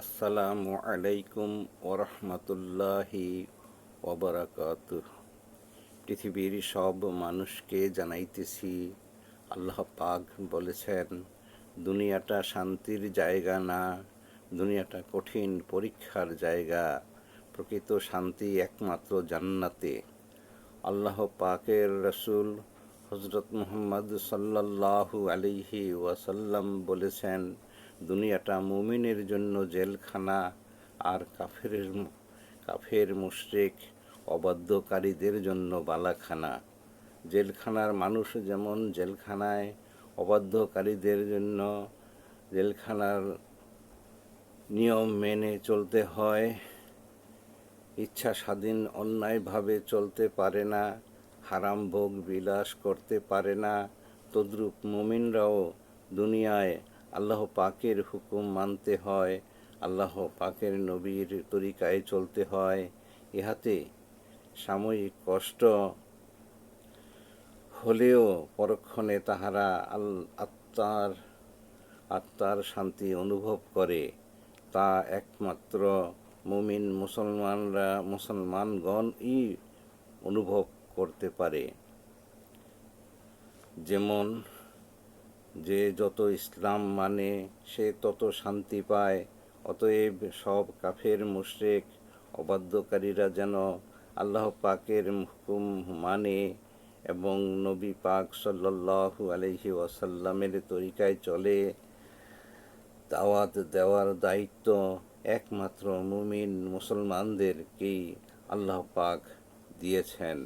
আসসালামু আলাইকুম ওরহমতুল্লাহি ওবরাকাতুহ। পৃথিবীর সব মানুষকে জানাইতেছি, আল্লাহ পাক বলেছেন, দুনিয়াটা শান্তির জায়গা না, দুনিয়াটা কঠিন পরীক্ষার জায়গা। প্রকৃত শান্তি একমাত্র জান্নাতে। আল্লাহ পাকের রসুল হজরত মুহাম্মদ সাল্লাল্লাহু আলাইহি ওয়াসাল্লাম বলেছেন, দুনিয়াটা মুমিনের জন্য জেলখানা, আর কাফের মুশরিক অবাধ্যকারীদের জন্য বালাখানা। জেলখানার মানুষ যেমন জেলখানায়, অবাধ্যকারীদের জন্য জেলখানার নিয়ম মেনে চলতে হয়। ইচ্ছা স্বাধীন অন্যায়ভাবে চলতে পারে না, হারাম ভোগ বিলাস করতে পারে না। তদ্রূপ মুমিনরাও দুনিয়ায় আল্লাহ পাকের হুকুম মানতে হয়, আল্লাহ পাকের নবীর তরিকায় চলতে হয়। ইহাতে সাময়িক কষ্ট হলেও পরক্ষণে তাহারা আত্মার শান্তি অনুভব করে। তা একমাত্র মুমিন মুসলমানগণই অনুভব করতে পারে। যেমন যে যত ইসলাম মানে সে তত শান্তি পায়। অতএব সব কাফের মুশরিক অবাধ্যকারীরা যেন আল্লাহ পাকের হুকুম মানে এবং নবী পাক সাল্লাল্লাহু আলাইহি ওয়াসাল্লামের তরিকায় চলে। দাওয়াত দেওয়ার দায়িত্ব একমাত্র মুমিন মুসলমানদেরকেই আল্লাহ পাক দিয়েছেন।